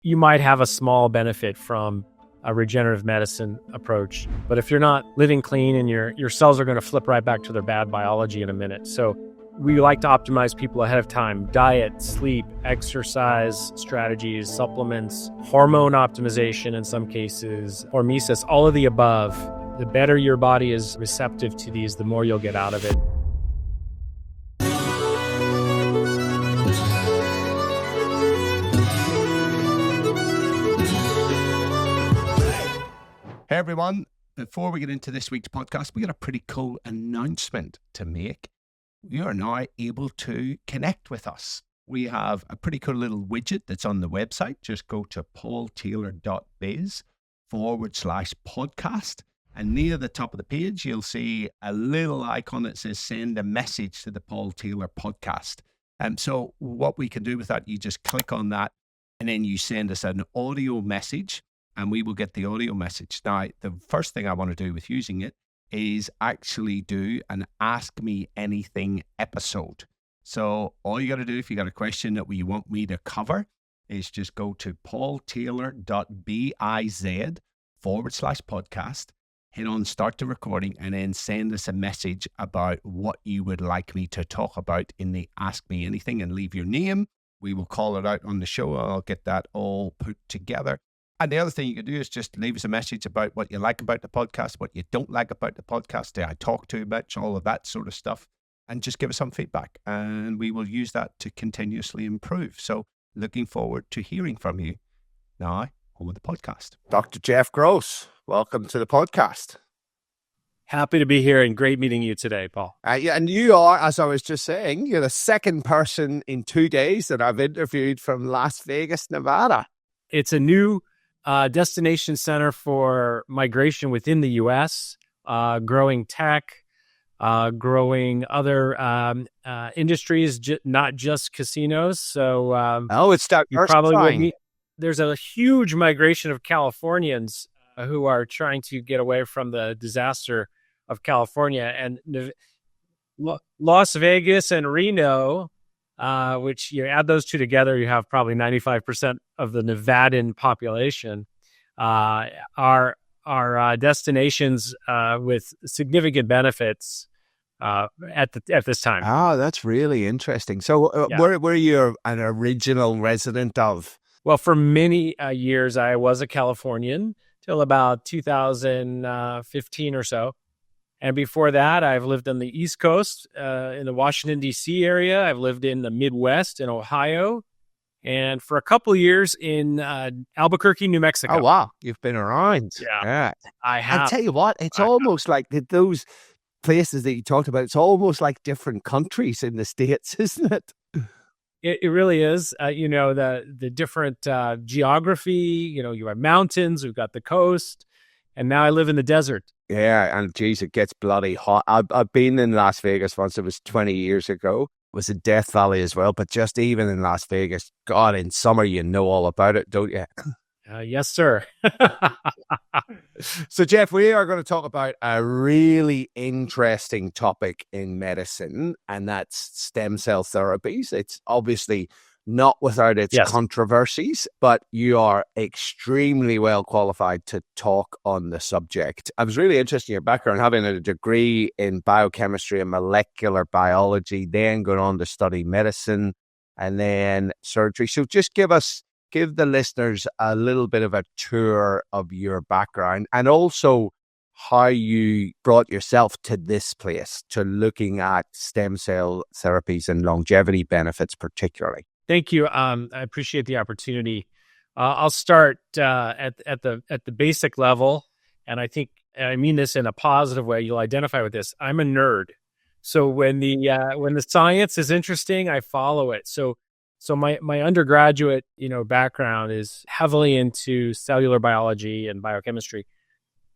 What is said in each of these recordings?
you might have a small benefit from a regenerative medicine approach. But if you're not living clean and your cells are going to flip right back to their bad biology in a minute. So we like to optimize people ahead of time: diet, sleep, exercise strategies, supplements, hormone optimization in some cases, hormesis, all of the above. The better your body is receptive to these, the more you'll get out of it. Hey everyone, before we get into this week's podcast, we got a pretty cool announcement to make. You are now able to connect with us. We have a pretty cool little widget that's on the website. Just go to paultaylor.biz/podcast. And near the top of the page, you'll see a little icon that says send a message to the Paul Taylor podcast. So what we can do with that, you just click on that and then you send us an audio message and we will get the audio message. Now, the first thing I want to do with using it is actually do an Ask Me Anything episode. So all you got to do if you got a question that you want me to cover is just go to paultaylor.biz/podcast, hit on start the recording, and then send us a message about what you would like me to talk about in the Ask Me Anything and leave your name. We will call it out on the show. I'll get that all put together. And the other thing you can do is just leave us a message about what you like about the podcast, what you don't like about the podcast. Did I talk too much? All of that sort of stuff. And just give us some feedback. And we will use that to continuously improve. So looking forward to hearing from you. Now, on with the podcast. Dr. Jeff Gross, welcome to the podcast. Happy to be here and great meeting you today, Paul. Yeah, and you are, as I was just saying, you're the second person in 2 days that I've interviewed from Las Vegas, Nevada. It's a new destination center for migration within the U.S., growing tech, growing other industries, not just casinos. So, it's diversifying. There's a huge migration of Californians who are trying to get away from the disaster of California, and Las Vegas and Reno. Which you add those two together, you have probably 95% of the Nevadan population are destinations with significant benefits at this time. Oh, that's really interesting. So where you're an original resident of? Well, for many years, I was a Californian till about 2015 or so. And before that, I've lived on the East Coast, in the Washington, D.C. area. I've lived in the Midwest in Ohio, and for a couple of years in Albuquerque, New Mexico. Oh, wow. You've been around. Yeah. I have. I'll tell you what, it's almost like those places that you talked about, it's almost like different countries in the States, isn't it? It really is. The different geography, you have mountains, we've got the coast, and now I live in the desert. Yeah, and geez, it gets bloody hot. I've been in Las Vegas once. It was 20 years ago. It was in Death Valley as well. But just even in Las Vegas, God, in summer, you know all about it, don't you? Yes, sir. So, Jeff, we are going to talk about a really interesting topic in medicine, and that's stem cell therapies. It's obviously not without its controversies, but you are extremely well qualified to talk on the subject. I was really interested in your background, having a degree in biochemistry and molecular biology, then going on to study medicine and then surgery. So just give the listeners a little bit of a tour of your background and also how you brought yourself to this place, to looking at stem cell therapies and longevity benefits particularly. Thank you. I appreciate the opportunity. I'll start at the basic level, and I think I mean this in a positive way. You'll identify with this. I'm a nerd, so when the science is interesting, I follow it. So my undergraduate background is heavily into cellular biology and biochemistry,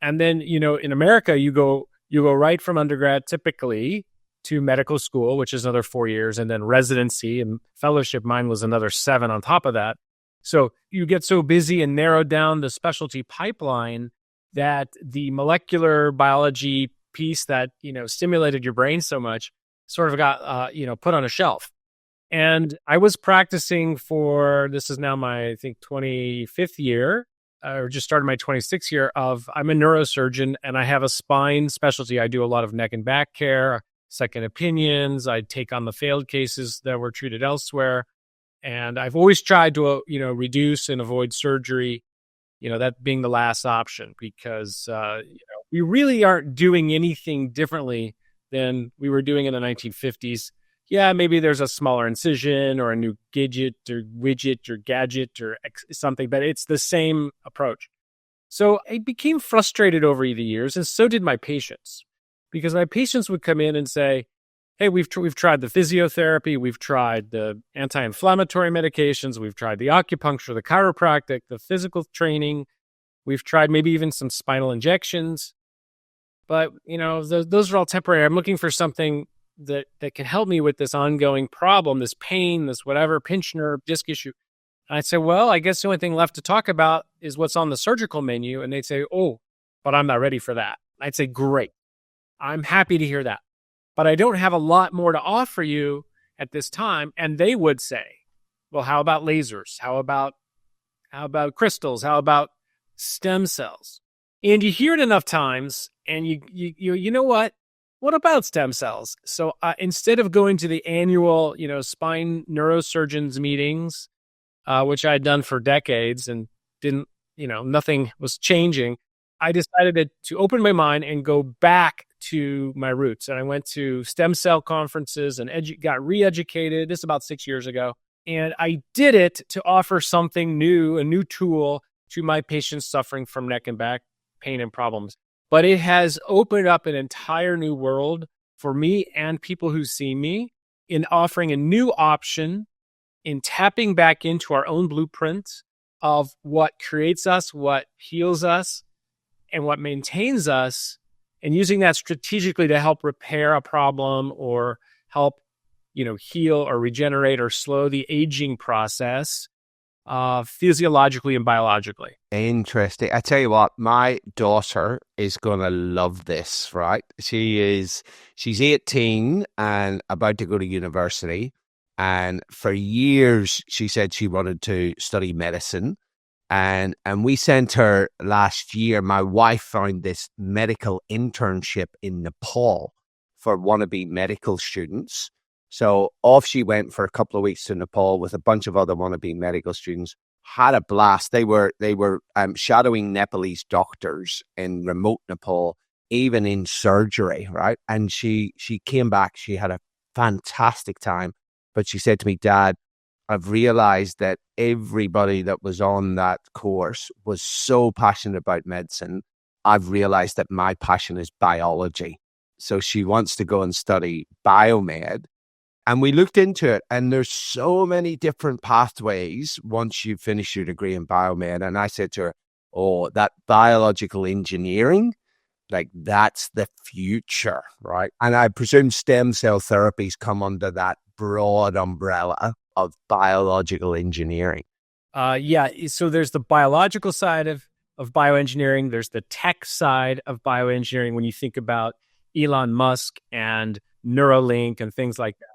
and then in America you go right from undergrad typically to medical school, which is another 4 years, and then residency and fellowship. Mine was another 7 on top of that. So you get so busy and narrow down the specialty pipeline that the molecular biology piece that, stimulated your brain so much sort of got, put on a shelf. And I was practicing this is now my, I think, 25th year, or just started my 26th year I'm a neurosurgeon and I have a spine specialty. I do a lot of neck and back care, second opinions. I take on the failed cases that were treated elsewhere. And I've always tried to, reduce and avoid surgery, that being the last option, because we really aren't doing anything differently than we were doing in the 1950s. Yeah, maybe there's a smaller incision or a new gadget or widget or gadget or something, but it's the same approach. So I became frustrated over the years, and so did my patients, because my patients would come in and say, hey, we've tried the physiotherapy, we've tried the anti-inflammatory medications, we've tried the acupuncture, the chiropractic, the physical training, we've tried maybe even some spinal injections. But, those are all temporary. I'm looking for something that can help me with this ongoing problem, this pain, this whatever, pinch nerve, disc issue. And I'd say, well, I guess the only thing left to talk about is what's on the surgical menu. And they'd say, oh, but I'm not ready for that. I'd say, great. I'm happy to hear that. But I don't have a lot more to offer you at this time. And they would say, well, how about lasers? How about crystals? How about stem cells? And you hear it enough times and you know what? What about stem cells? So instead of going to the annual, spine neurosurgeons meetings, which I had done for decades and didn't, nothing was changing, I decided to open my mind and go back to my roots. And I went to stem cell conferences and got re-educated. This is about 6 years ago. And I did it to offer something new, a new tool to my patients suffering from neck and back pain and problems. But it has opened up an entire new world for me and people who see me in offering a new option, in tapping back into our own blueprint of what creates us, what heals us, and what maintains us, and using that strategically to help repair a problem or help, heal or regenerate or slow the aging process, physiologically and biologically. Interesting. I tell you what, my daughter is going to love this, right? She's 18 and about to go to university. And for years, she said she wanted to study medicine. And we sent her last year. My wife found this medical internship in Nepal for wannabe medical students. So off she went for a couple of weeks to Nepal with a bunch of other wannabe medical students. Had a blast. They were shadowing Nepalese doctors in remote Nepal, even in surgery, right? And she came back. She had a fantastic time. But she said to me, Dad, I've realized that everybody that was on that course was so passionate about medicine. I've realized that my passion is biology. So she wants to go and study biomed. And we looked into it, and there's so many different pathways once you finish your degree in biomed. And I said to her, oh, that biological engineering, like that's the future, right? And I presume stem cell therapies come under that broad umbrella of biological engineering. Yeah. So there's the biological side of bioengineering. There's the tech side of bioengineering when you think about Elon Musk and Neuralink and things like that.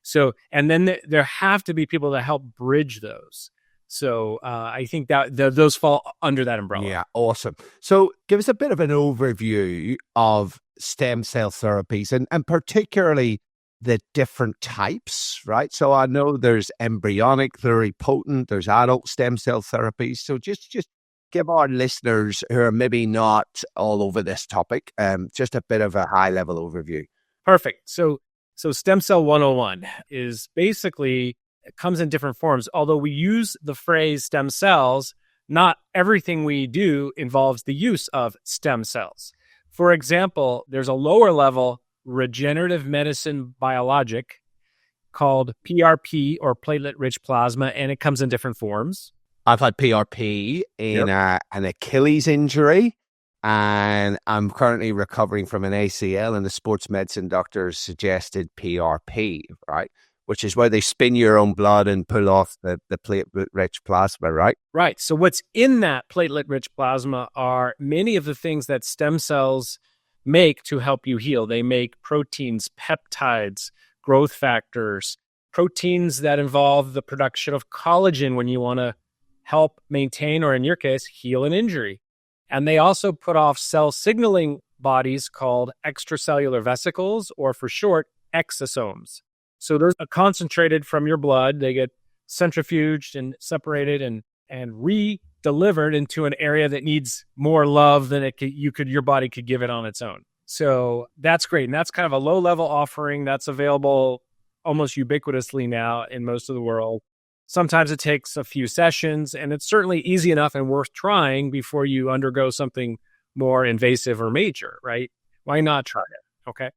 So, and then there have to be people that help bridge those. So I think that those fall under that umbrella. Yeah, awesome. So give us a bit of an overview of stem cell therapies and particularly the different types, right? So I know there's embryonic, very potent, there's adult stem cell therapies. So just give our listeners who are maybe not all over this topic, just a bit of a high level overview. Perfect. So Stem Cell 101 is basically, it comes in different forms. Although we use the phrase stem cells, not everything we do involves the use of stem cells. For example, there's a lower level regenerative medicine biologic called PRP or platelet-rich plasma, and it comes in different forms. I've had PRP in an Achilles injury. And I'm currently recovering from an ACL, and the sports medicine doctor suggested PRP, right? Which is where they spin your own blood and pull off the platelet-rich plasma, right? Right. So what's in that platelet-rich plasma are many of the things that stem cells make to help you heal. They make proteins, peptides, growth factors, proteins that involve the production of collagen when you want to help maintain, or in your case, heal an injury. And they also put off cell signaling bodies called extracellular vesicles, or for short, exosomes. So those are concentrated from your blood. They get centrifuged and separated and re-delivered into an area that needs more love than your body could give it on its own. So that's great. And that's kind of a low-level offering that's available almost ubiquitously now in most of the world. Sometimes it takes a few sessions, and it's certainly easy enough and worth trying before you undergo something more invasive or major, right? Why not try it? Okay.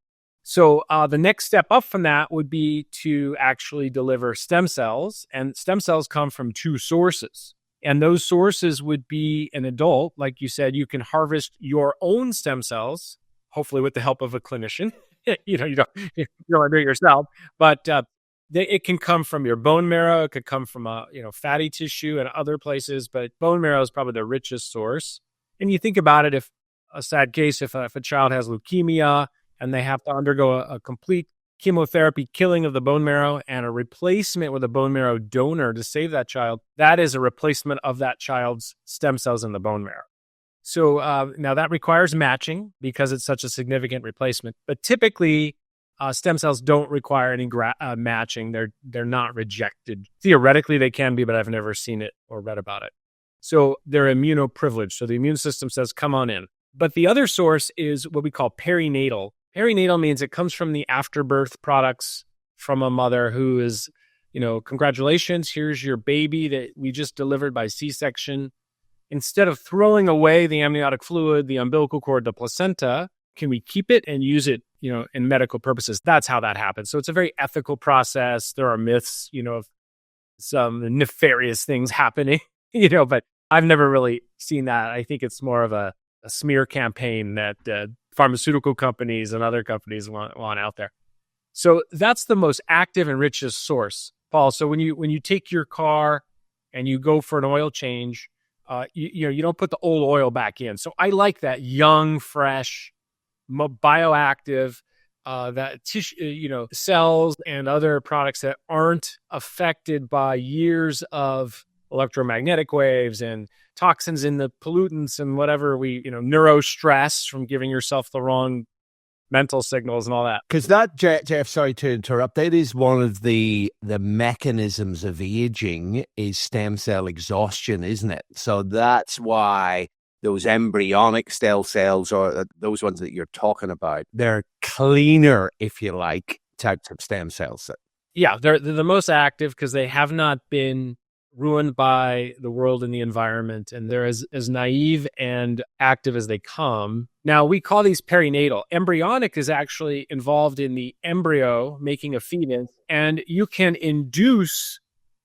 So the next step up from that would be to actually deliver stem cells. And stem cells come from two sources. And those sources would be an adult. Like you said, you can harvest your own stem cells, hopefully with the help of a clinician. You don't want to do it yourself, but it can come from your bone marrow. It could come from fatty tissue and other places, but bone marrow is probably the richest source. And you think about it, if a sad case, if a child has leukemia and they have to undergo a complete chemotherapy killing of the bone marrow and a replacement with a bone marrow donor to save that child, that is a replacement of that child's stem cells in the bone marrow. So now that requires matching because it's such a significant replacement. But typically, stem cells don't require any matching. They're not rejected. Theoretically, they can be, but I've never seen it or read about it. So they're immunoprivileged. So the immune system says, come on in. But the other source is what we call perinatal. Perinatal means it comes from the afterbirth products from a mother who is, congratulations, here's your baby that we just delivered by C-section. Instead of throwing away the amniotic fluid, the umbilical cord, the placenta, can we keep it and use it, in medical purposes? That's how that happens. So it's a very ethical process. There are myths, of some nefarious things happening, but I've never really seen that. I think it's more of a smear campaign that pharmaceutical companies and other companies want out there. So that's the most active and richest source, Paul. So when you take your car and you go for an oil change, you don't put the old oil back in. So I like that young, fresh, bioactive, that tissue, cells and other products that aren't affected by years of electromagnetic waves and toxins in the pollutants and whatever neuro stress from giving yourself the wrong mental signals and all that. Because that, Jeff, sorry to interrupt, that is one of the mechanisms of aging is stem cell exhaustion, isn't it? So that's why those embryonic stem cells, or those ones that you're talking about, they're cleaner, if you like, types of stem cells. Yeah, they're the most active because they have not been ruined by the world and the environment, and they're as naive and active as they come. Now, we call these perinatal. Embryonic is actually involved in the embryo making a fetus, and you can induce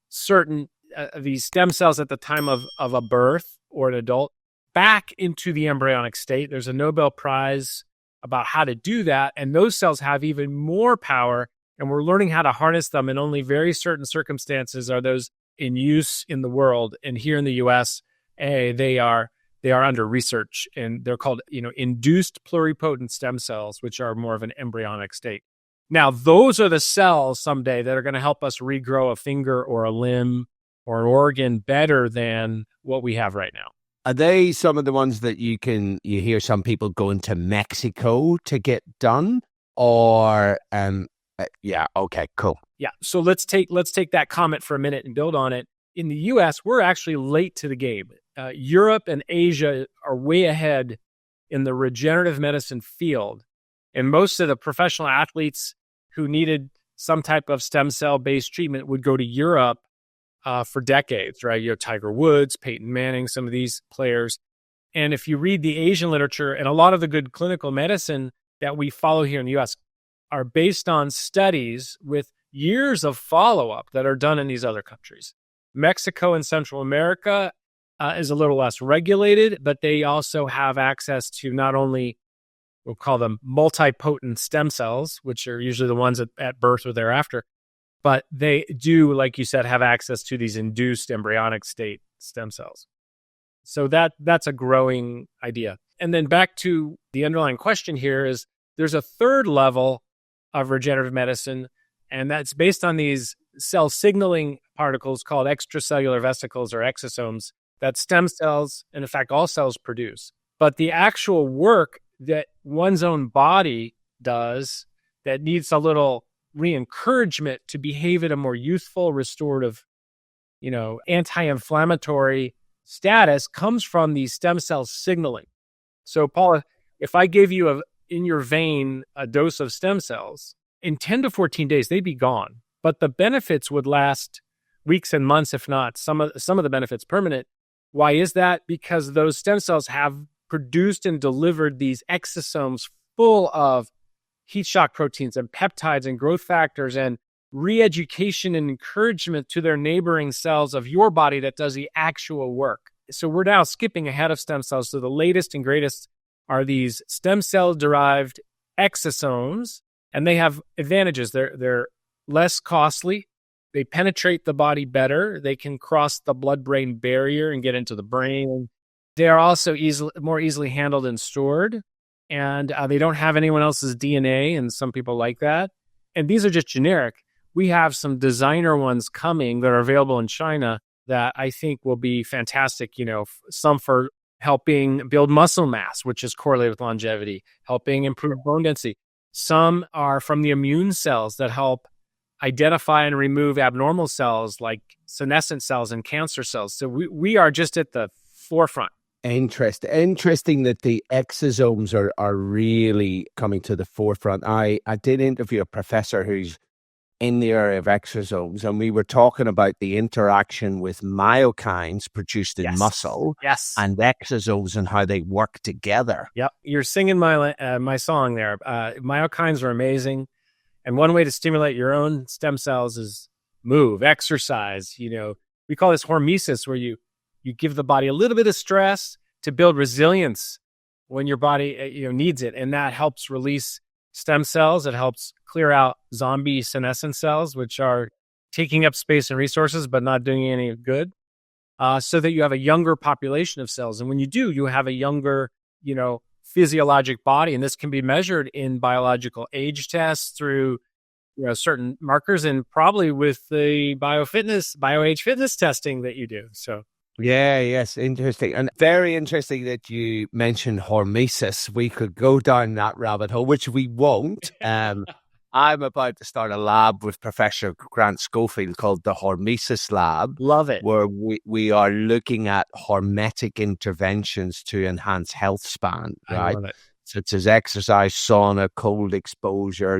certain these stem cells at the time of a birth or an adult back into the embryonic state. There's a Nobel Prize about how to do that, and those cells have even more power, and we're learning how to harness them in only very certain circumstances are those in use in the world. And here in the US, they are under research, and they're called, induced pluripotent stem cells, which are more of an embryonic state. Now, those are the cells someday that are going to help us regrow a finger or a limb or an organ better than what we have right now. Are they some of the ones that you hear some people going to Mexico to get done? Or, yeah, okay, cool. Yeah. So let's take that comment for a minute and build on it. In the US, we're actually late to the game. Europe and Asia are way ahead in the regenerative medicine field. And most of the professional athletes who needed some type of stem cell based treatment would go to Europe for decades, right? Tiger Woods, Peyton Manning, some of these players. And if you read the Asian literature, and a lot of the good clinical medicine that we follow here in the US are based on studies with years of follow-up that are done in these other countries. Mexico and Central America is a little less regulated, but they also have access to not only, we'll call them multipotent stem cells, which are usually the ones at birth or thereafter, but they do, like you said, have access to these induced embryonic state stem cells. So that's a growing idea. And then back to the underlying question here is there's a third level of regenerative medicine, and that's based on these cell signaling particles called extracellular vesicles or exosomes that stem cells, and in fact, all cells produce. But the actual work that one's own body does that needs a little re-encouragement to behave at a more youthful, restorative, anti-inflammatory status comes from these stem cell signaling. So, Paula, if I gave you in your vein a dose of stem cells, in 10 to 14 days, they'd be gone. But the benefits would last weeks and months, if not some of the benefits permanent. Why is that? Because those stem cells have produced and delivered these exosomes full of heat shock proteins and peptides and growth factors and re-education and encouragement to their neighboring cells of your body that does the actual work. So we're now skipping ahead of stem cells. So the latest and greatest are these stem cell-derived exosomes, and they have advantages. They're less costly. They penetrate the body better. They can cross the blood-brain barrier and get into the brain. They are also more easily handled and stored, and they don't have anyone else's DNA, and some people like that. And these are just generic. We have some designer ones coming that are available in China that I think will be fantastic. Some for helping build muscle mass, which is correlated with longevity, helping improve bone density. Some are from the immune cells that help identify and remove abnormal cells like senescent cells and cancer cells. So we are just at the forefront. Interesting that the exosomes are really coming to the forefront. I did interview a professor who's in the area of exosomes, and we were talking about the interaction with myokines produced in muscle and exosomes and how they work together. Yep. You're singing my song there. Myokines are amazing. And one way to stimulate your own stem cells is move, exercise. We call this hormesis, where you give the body a little bit of stress to build resilience when your body needs it. And that helps release stem cells. It helps clear out zombie senescent cells, which are taking up space and resources, but not doing any good, so that you have a younger population of cells. And when you do, you have a younger, physiologic body. And this can be measured in biological age tests through certain markers, and probably with the bioage fitness testing that you do. So yes, interesting. And very interesting that you mentioned hormesis. We could go down that rabbit hole, which we won't. I'm about to start a lab with Professor Grant Schofield called the Hormesis Lab. Love it. Where we are looking at hormetic interventions to enhance health span, right? I love it. Such as exercise, sauna, cold exposure,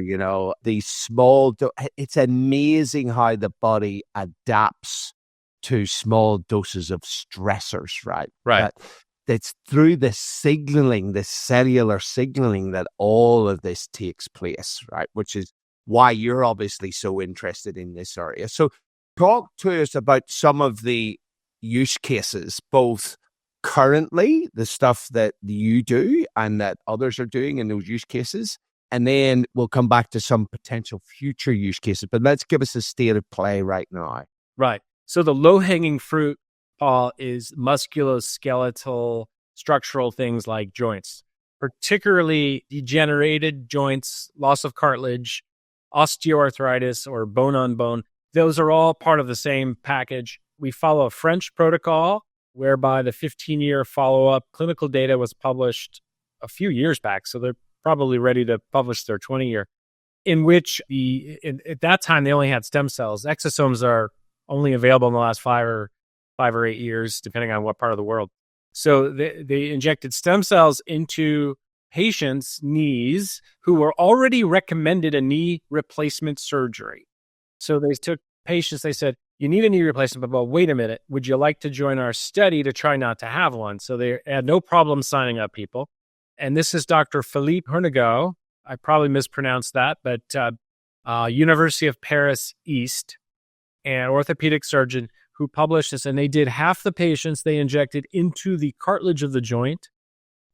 these small... It's amazing how the body adapts to small doses of stressors, right? Right. It's through the signaling, the cellular signaling, that all of this takes place, right? Which is why you're obviously so interested in this area. So talk to us about some of the use cases, both currently, the stuff that you do and that others are doing in those use cases, and then we'll come back to some potential future use cases. But let's give us a state of play right now. Right. So the low-hanging fruit, Paul, is musculoskeletal structural things like joints, particularly degenerated joints, loss of cartilage, osteoarthritis, or bone-on-bone. Those are all part of the same package. We follow a French protocol whereby the 15-year follow-up clinical data was published a few years back, so they're probably ready to publish their 20-year, in which at that time they only had stem cells. Exosomes are only available in the last 5 or 8 years, depending on what part of the world. So they injected stem cells into patients' knees who were already recommended a knee replacement surgery. So they took patients, they said, you need a knee replacement, but wait a minute, would you like to join our study to try not to have one? So they had no problem signing up people. And this is Dr. Philippe Hernegaud. I probably mispronounced that, but University of Paris East, an orthopedic surgeon who published this, and they did half the patients they injected into the cartilage of the joint.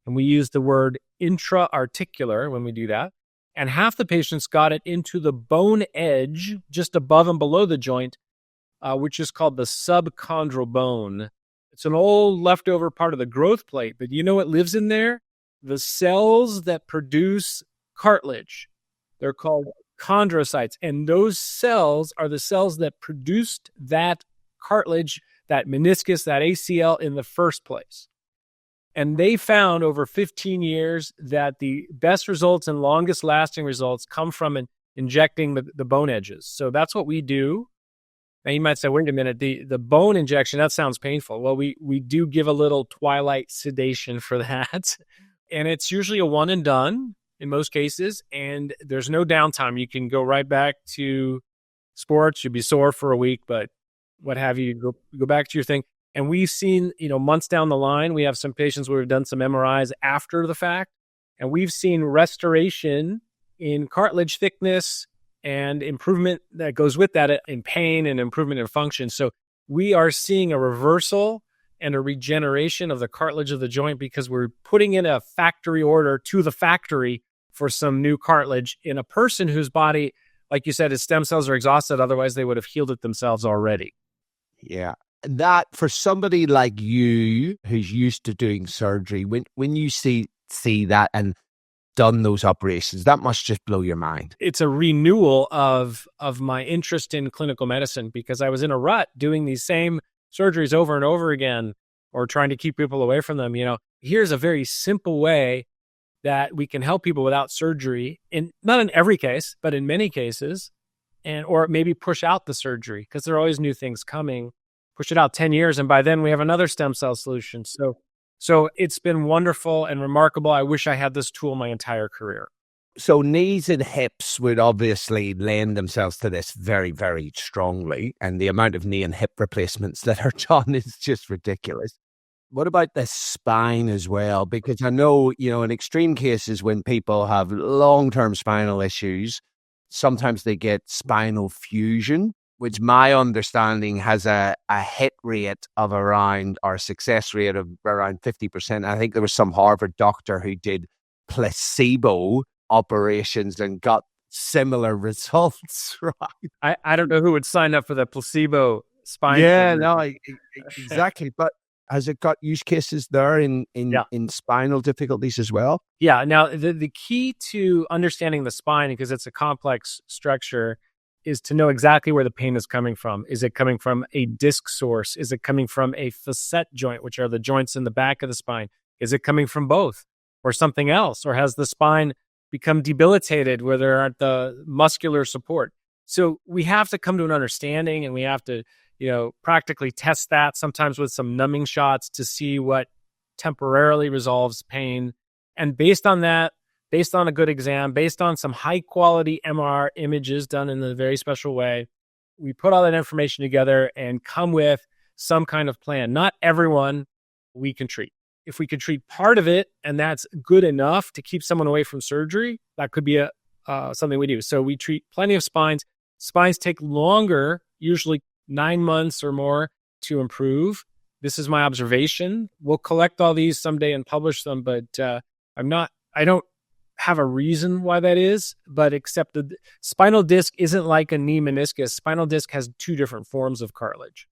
And we use the word intra-articular when we do that. And half the patients got it into the bone edge, just above and below the joint, which is called the subchondral bone. It's an old leftover part of the growth plate, but you know what lives in there? The cells that produce cartilage. They're called chondrocytes. And those cells are the cells that produced that cartilage, that meniscus, that ACL in the first place. And they found over 15 years that the best results and longest lasting results come from injecting the bone edges. So that's what we do. Now you might say, wait a minute, the bone injection, that sounds painful. Well, we do give a little twilight sedation for that. And it's usually a one and done in most cases. And there's no downtime. You can go right back to sports. You'll be sore for a week, but what have you, go back to your thing. And we've seen, months down the line, we have some patients where we've done some MRIs after the fact, and we've seen restoration in cartilage thickness and improvement that goes with that in pain and improvement in function. So we are seeing a reversal and a regeneration of the cartilage of the joint because we're putting in a factory order to the factory for some new cartilage in a person whose body, like you said, his stem cells are exhausted. Otherwise, they would have healed it themselves already. Yeah. That for somebody like you who's used to doing surgery, when you see that and done those operations, that must just blow your mind. It's a renewal of my interest in clinical medicine because I was in a rut doing these same surgeries over and over again or trying to keep people away from them. Here's a very simple way that we can help people without surgery, not in every case, but in many cases, or maybe push out the surgery because there are always new things coming. Push it out 10 years, and by then we have another stem cell solution. So it's been wonderful and remarkable. I wish I had this tool my entire career. So knees and hips would obviously lend themselves to this very, very strongly, and the amount of knee and hip replacements that are done is just ridiculous. What about the spine as well? Because I know, in extreme cases when people have long-term spinal issues, sometimes they get spinal fusion, which my understanding has a hit rate of around, or a success rate of around 50%. I think there was some Harvard doctor who did placebo operations and got similar results, right? I don't know who would sign up for the placebo spine. Yeah, no, exactly. But has it got use cases there in spinal difficulties as well? Yeah. Now, the key to understanding the spine, because it's a complex structure, is to know exactly where the pain is coming from. Is it coming from a disc source? Is it coming from a facet joint, which are the joints in the back of the spine? Is it coming from both or something else? Or has the spine become debilitated where there aren't the muscular support? So we have to come to an understanding, and we have to, practically test that sometimes with some numbing shots to see what temporarily resolves pain. And based on that, based on a good exam, based on some high quality MR images done in a very special way, we put all that information together and come with some kind of plan. Not everyone we can treat. If we could treat part of it and that's good enough to keep someone away from surgery, that could be something we do. So we treat plenty of spines. Spines take longer, usually 9 months or more, to improve. This is my observation. We'll collect all these someday and publish them, but I don't have a reason why that is, but except the spinal disc isn't like a knee meniscus. Spinal disc has 2 different forms of cartilage.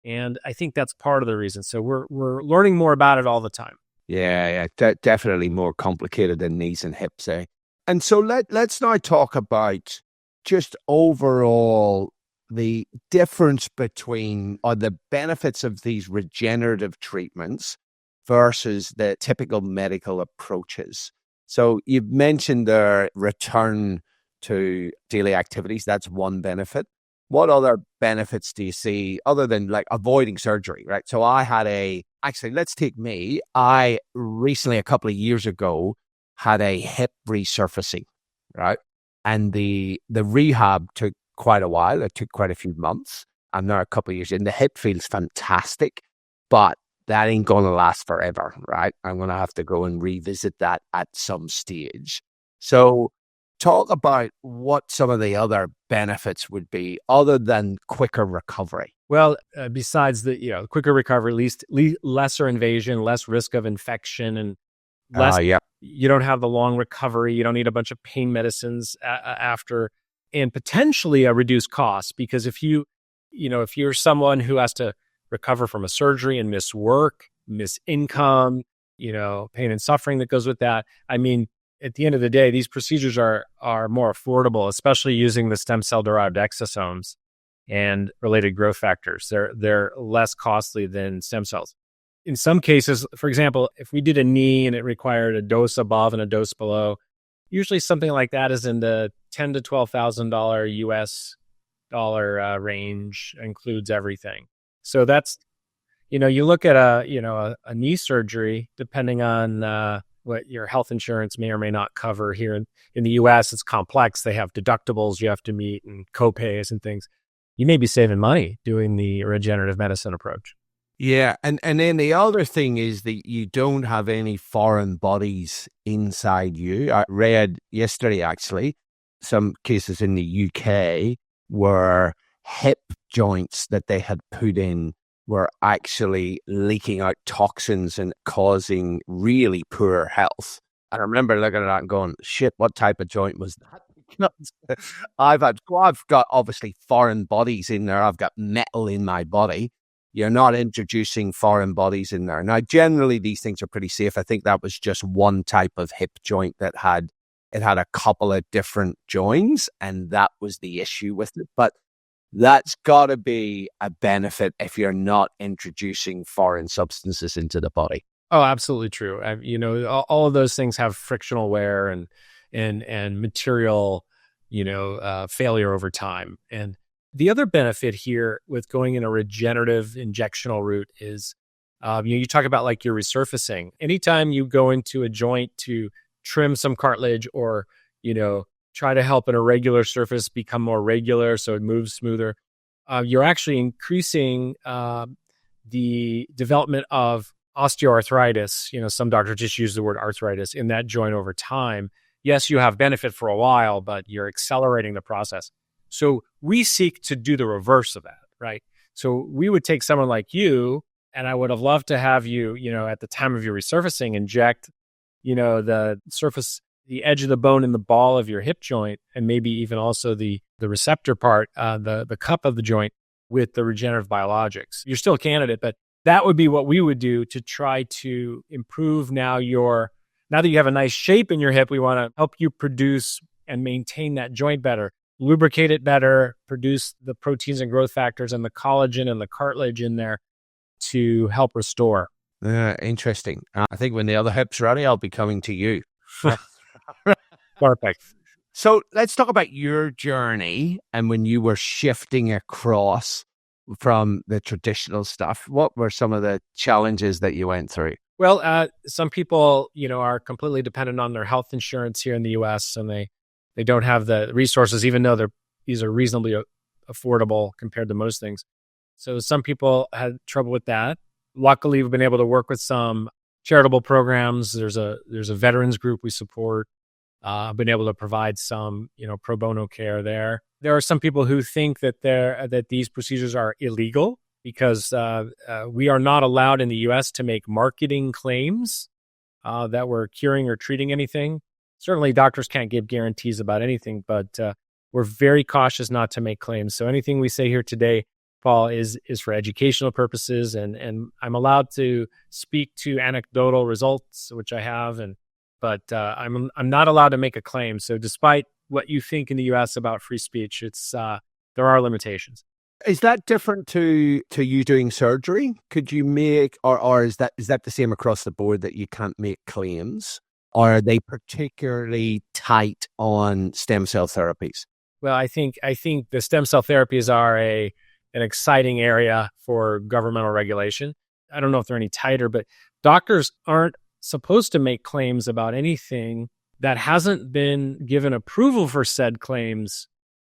And I think that's part of the reason. So we're learning more about it all the time. Yeah, definitely more complicated than knees and hips, eh? And so let's now talk about just overall the difference between, or the benefits of these regenerative treatments versus the typical medical approaches. So you've mentioned the return to daily activities. That's one benefit. What other benefits do you see other than like avoiding surgery, right? So let's take me. I recently, a couple of years ago, had a hip resurfacing, right? And the rehab took quite a while. It took quite a few months. I'm now a couple of years in. The hip feels fantastic, but that ain't going to last forever, right? I'm going to have to go and revisit that at some stage. So talk about what some of the other benefits would be other than quicker recovery. Well, besides the quicker recovery, lesser invasion, less risk of infection, and less. You don't have the long recovery. You don't need a bunch of pain medicines after, and potentially a reduced cost. Because if you're someone who has to recover from a surgery and miss work, miss income, pain and suffering that goes with that. I mean, at the end of the day, these procedures are more affordable, especially using the stem cell derived exosomes and related growth factors. They're less costly than stem cells. In some cases, for example, if we did a knee and it required a dose above and a dose below, usually something like that is in the $10,000 to $12,000 US dollar range, includes everything. So that's, you look at a knee surgery, depending on what your health insurance may or may not cover. Here in the US, it's complex. They have deductibles you have to meet and copays and things. You may be saving money doing the regenerative medicine approach. Yeah. And then the other thing is that you don't have any foreign bodies inside you. I read yesterday, actually, some cases in the UK where hip joints that they had put in were actually leaking out toxins and causing really poor health. I remember looking at that and going, shit, what type of joint was that? I've got obviously foreign bodies in there. I've got metal in my body. You're not introducing foreign bodies in there. Now, generally, these things are pretty safe. I think that was just one type of hip joint that had a couple of different joins, and that was the issue with it. But that's got to be a benefit if you're not introducing foreign substances into the body. Oh, absolutely true. All of those things have frictional wear and material, failure over time. And the other benefit here with going in a regenerative injectional route is, you talk about like your resurfacing. Anytime you go into a joint to trim some cartilage or, try to help an irregular surface become more regular so it moves smoother, you're actually increasing the development of osteoarthritis. Some doctors just use the word arthritis in that joint over time. Yes, you have benefit for a while, but you're accelerating the process. So we seek to do the reverse of that, right? So we would take someone like you, and I would have loved to have you, at the time of your resurfacing, inject, the surface, the edge of the bone in the ball of your hip joint, and maybe even also the receptor part, the cup of the joint with the regenerative biologics. You're still a candidate, but that would be what we would do to try to improve now that you have a nice shape in your hip, we want to help you produce and maintain that joint better, lubricate it better, produce the proteins and growth factors and the collagen and the cartilage in there to help restore. Interesting. I think when the other hip's ready, I'll be coming to you. Perfect. So let's talk about your journey and when you were shifting across from the traditional stuff. What were some of the challenges that you went through? Well, some people, are completely dependent on their health insurance here in the U.S. and they don't have the resources, even though these are reasonably affordable compared to most things. So some people had trouble with that. Luckily, we've been able to work with some charitable programs. There's a veterans group we support. Been able to provide some, pro bono care there. There are some people who think that these procedures are illegal because we are not allowed in the U.S. to make marketing claims that we're curing or treating anything. Certainly, doctors can't give guarantees about anything, but we're very cautious not to make claims. So anything we say here today, Paul, is for educational purposes, and I'm allowed to speak to anecdotal results, which I have, but I'm not allowed to make a claim. So despite what you think in the U.S. about free speech, there are limitations. Is that different to you doing surgery? Could you make, or is that the same across the board that you can't make claims? Or are they particularly tight on stem cell therapies? Well, I think the stem cell therapies are an exciting area for governmental regulation. I don't know if they're any tighter, but doctors aren't supposed to make claims about anything that hasn't been given approval for said claims.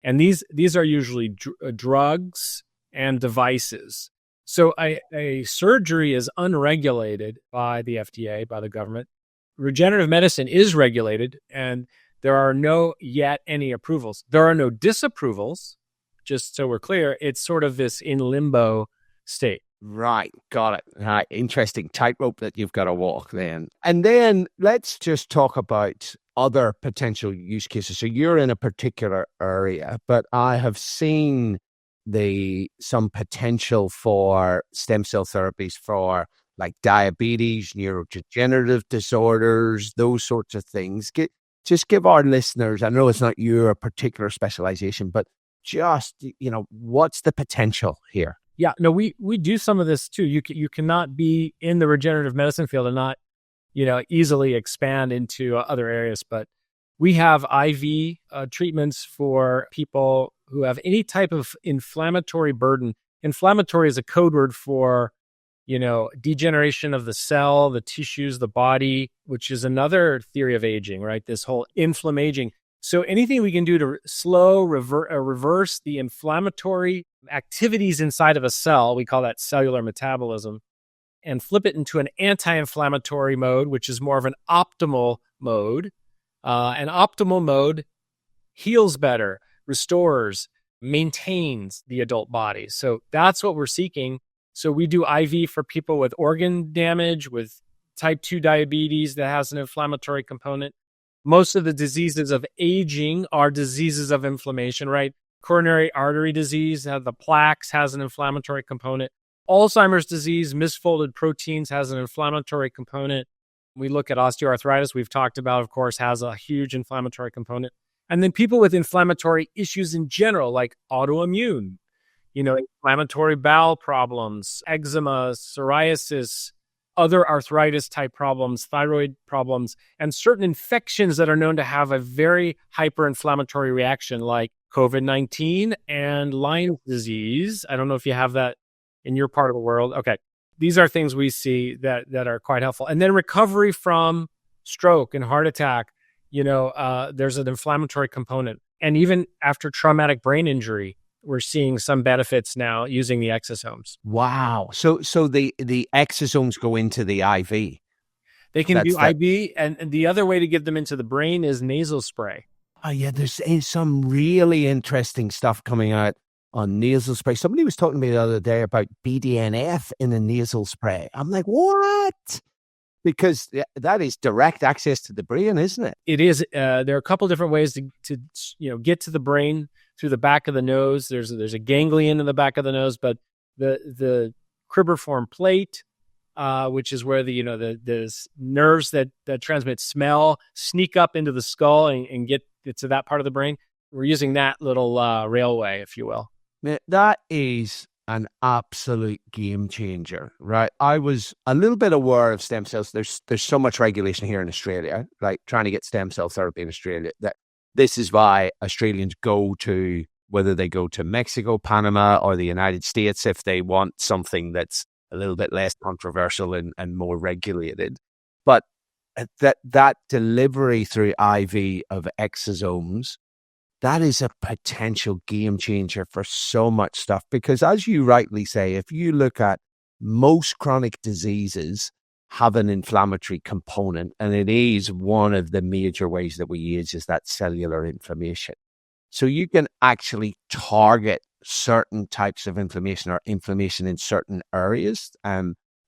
And these are usually drugs and devices. So a surgery is unregulated by the FDA, by the government. Regenerative medicine is regulated, and there are no yet any approvals. There are no disapprovals, just so we're clear. It's sort of this in limbo state. Right. Got it. Right. Interesting tightrope that you've got to walk then. And then let's just talk about other potential use cases. So you're in a particular area, but I have seen some potential for stem cell therapies for like diabetes, neurodegenerative disorders, those sorts of things. Just give our listeners, I know it's not your particular specialization, but just, what's the potential here? Yeah, no, we do some of this too. You cannot be in the regenerative medicine field and not, easily expand into other areas. But we have IV treatments for people who have any type of inflammatory burden. Inflammatory is a code word for, degeneration of the cell, the tissues, the body, which is another theory of aging, right? This whole inflammaging. So anything we can do to reverse the inflammatory activities inside of a cell, we call that cellular metabolism, and flip it into an anti-inflammatory mode, which is more of an optimal mode. An optimal mode heals better, restores, maintains the adult body. So that's what we're seeking. So we do IV for people with organ damage, with type 2 diabetes that has an inflammatory component. Most of the diseases of aging are diseases of inflammation, right? Coronary artery disease, the plaques, has an inflammatory component. Alzheimer's disease, misfolded proteins, has an inflammatory component. We look at osteoarthritis, we've talked about, of course, has a huge inflammatory component. And then people with inflammatory issues in general, like autoimmune, inflammatory bowel problems, eczema, psoriasis, other arthritis type problems, thyroid problems, and certain infections that are known to have a very hyperinflammatory reaction, like COVID-19 and Lyme disease. I don't know if you have that in your part of the world. Okay. These are things we see that are quite helpful. And then recovery from stroke and heart attack, there's an inflammatory component. And even after traumatic brain injury, we're seeing some benefits now using the exosomes. Wow. So the exosomes go into the IV. They can do IV, and the other way to get them into the brain is nasal spray. Oh, yeah. There's some really interesting stuff coming out on nasal spray. Somebody was talking to me the other day about BDNF in a nasal spray. I'm like, what? Because that is direct access to the brain, isn't it? It is. There are a couple different ways to get to the brain through the back of the nose. There's a ganglion in the back of the nose, but the cribriform plate, which is where the nerves that transmit smell sneak up into the skull and get to that part of the brain. We're using that little railway, if you will. Man, that is an absolute game changer, right? I was a little bit aware of stem cells. There's so much regulation here in Australia, like trying to get stem cell therapy in Australia, that this is why Australians go to, whether they go to Mexico, Panama, or the United States, if they want something that's a little bit less controversial and more regulated. But that delivery through IV of exosomes, that is a potential game changer for so much stuff. Because as you rightly say, if you look at most chronic diseases have an inflammatory component, and it is one of the major ways that we use is that cellular inflammation. So you can actually target certain types of inflammation or inflammation in certain areas.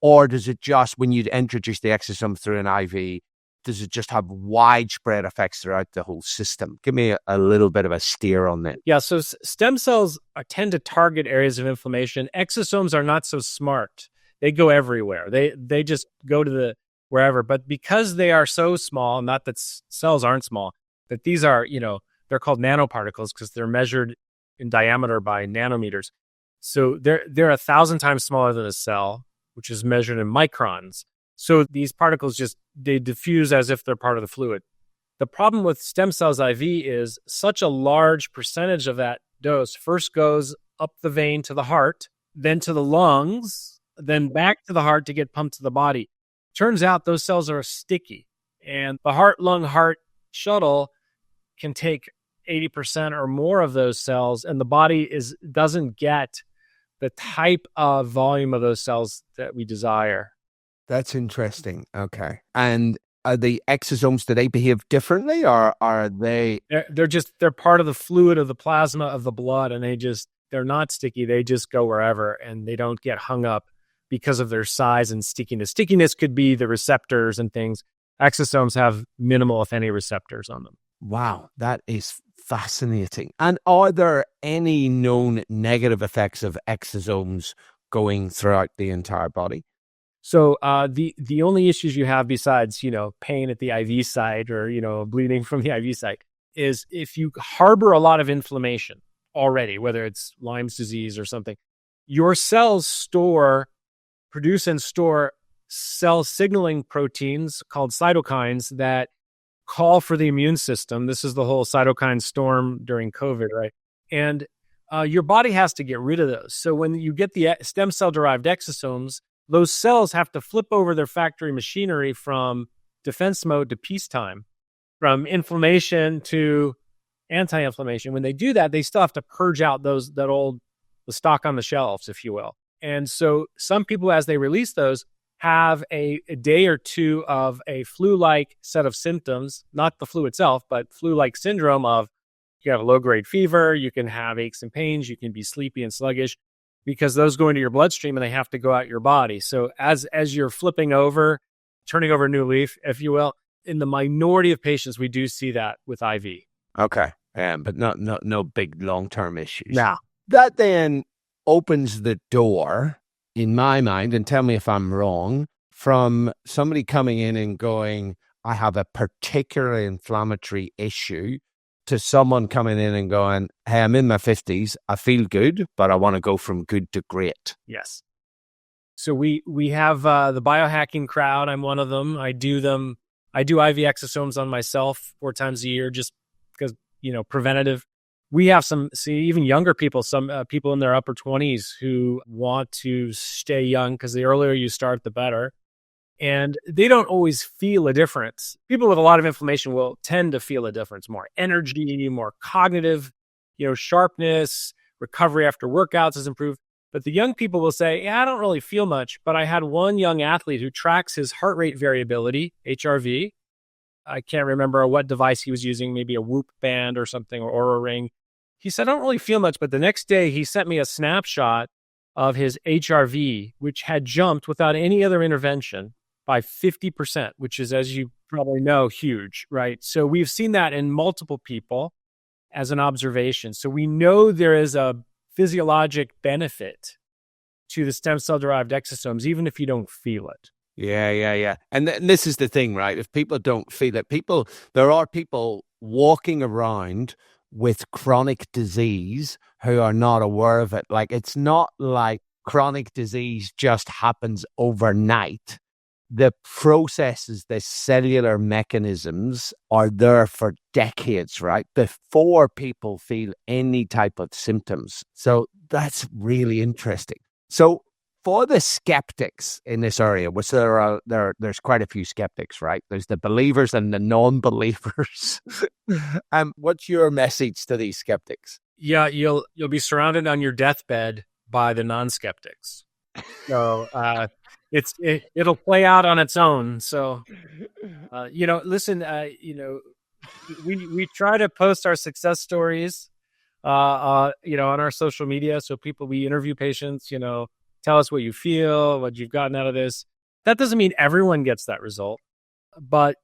Or does it just, when you introduce the exosome through an IV, does it just have widespread effects throughout the whole system? Give me a little bit of a steer on that. Yeah, so stem cells tend to target areas of inflammation. Exosomes are not so smart. They go everywhere. They just go to wherever. But because they are so small, not that cells aren't small, but these are, they're called nanoparticles because they're measured in diameter by nanometers. So they're 1,000 times smaller than a cell, which is measured in microns. So these particles they diffuse as if they're part of the fluid. The problem with stem cells IV is such a large percentage of that dose first goes up the vein to the heart, then to the lungs, then back to the heart to get pumped to the body. Turns out those cells are sticky, and the heart-lung-heart shuttle can take 80% or more of those cells, and the body doesn't get the type of volume of those cells that we desire. That's interesting. Okay. And are the exosomes, do they behave differently, or are they? They're part of the fluid of the plasma of the blood, and they're not sticky. They just go wherever, and they don't get hung up because of their size and stickiness. Stickiness could be the receptors and things. Exosomes have minimal, if any, receptors on them. Wow, that is fascinating. And are there any known negative effects of exosomes going throughout the entire body? So the only issues you have besides, pain at the IV site or, bleeding from the IV site is if you harbor a lot of inflammation already, whether it's Lyme's disease or something, your cells produce and store cell signaling proteins called cytokines that call for the immune system. This is the whole cytokine storm during COVID, right? And your body has to get rid of those. So when you get the stem cell derived exosomes, those cells have to flip over their factory machinery from defense mode to peacetime, from inflammation to anti-inflammation. When they do that, they still have to purge out the stock on the shelves, if you will. And so some people, as they release those, have a day or two of a flu-like set of symptoms, not the flu itself, but flu-like syndrome of you have a low-grade fever, you can have aches and pains, you can be sleepy and sluggish, because those go into your bloodstream and they have to go out your body. So as you're flipping over, turning over a new leaf, if you will, in the minority of patients, we do see that with IV. Okay. But no big long-term issues. Now, that then opens the door, in my mind, and tell me if I'm wrong, from somebody coming in and going, I have a particular inflammatory issue, to someone coming in and going, hey, I'm in my 50s, I feel good, but I want to go from good to great. Yes. So we have the biohacking crowd. I'm one of them. I do IV exosomes on myself 4 times a year just because, preventative. We have even younger people, some people in their upper 20s who want to stay young because the earlier you start, the better. And they don't always feel a difference. People with a lot of inflammation will tend to feel a difference, more energy, more cognitive, sharpness, recovery after workouts is improved. But the young people will say, yeah, I don't really feel much, but I had one young athlete who tracks his heart rate variability, HRV. I can't remember what device he was using, maybe a Whoop band or something, or Oura Ring. He said, I don't really feel much, but the next day he sent me a snapshot of his HRV, which had jumped without any other intervention by 50%, which is, as you probably know, huge, right? So we've seen that in multiple people as an observation. So we know there is a physiologic benefit to the stem cell derived exosomes, even if you don't feel it. Yeah. And this is the thing, right? If people don't feel it, there are people walking around with chronic disease who are not aware of it. Like, it's not like chronic disease just happens overnight. The processes, the cellular mechanisms are there for decades, right? Before people feel any type of symptoms. So that's really interesting. So for the skeptics in this area, which there's quite a few skeptics, right? There's the believers and the non-believers. What's your message to these skeptics? Yeah, you'll be surrounded on your deathbed by the non-skeptics. So it'll play out on its own. So listen, we try to post our success stories on our social media. So we interview patients, tell us what you feel, what you've gotten out of this. That doesn't mean everyone gets that result. But,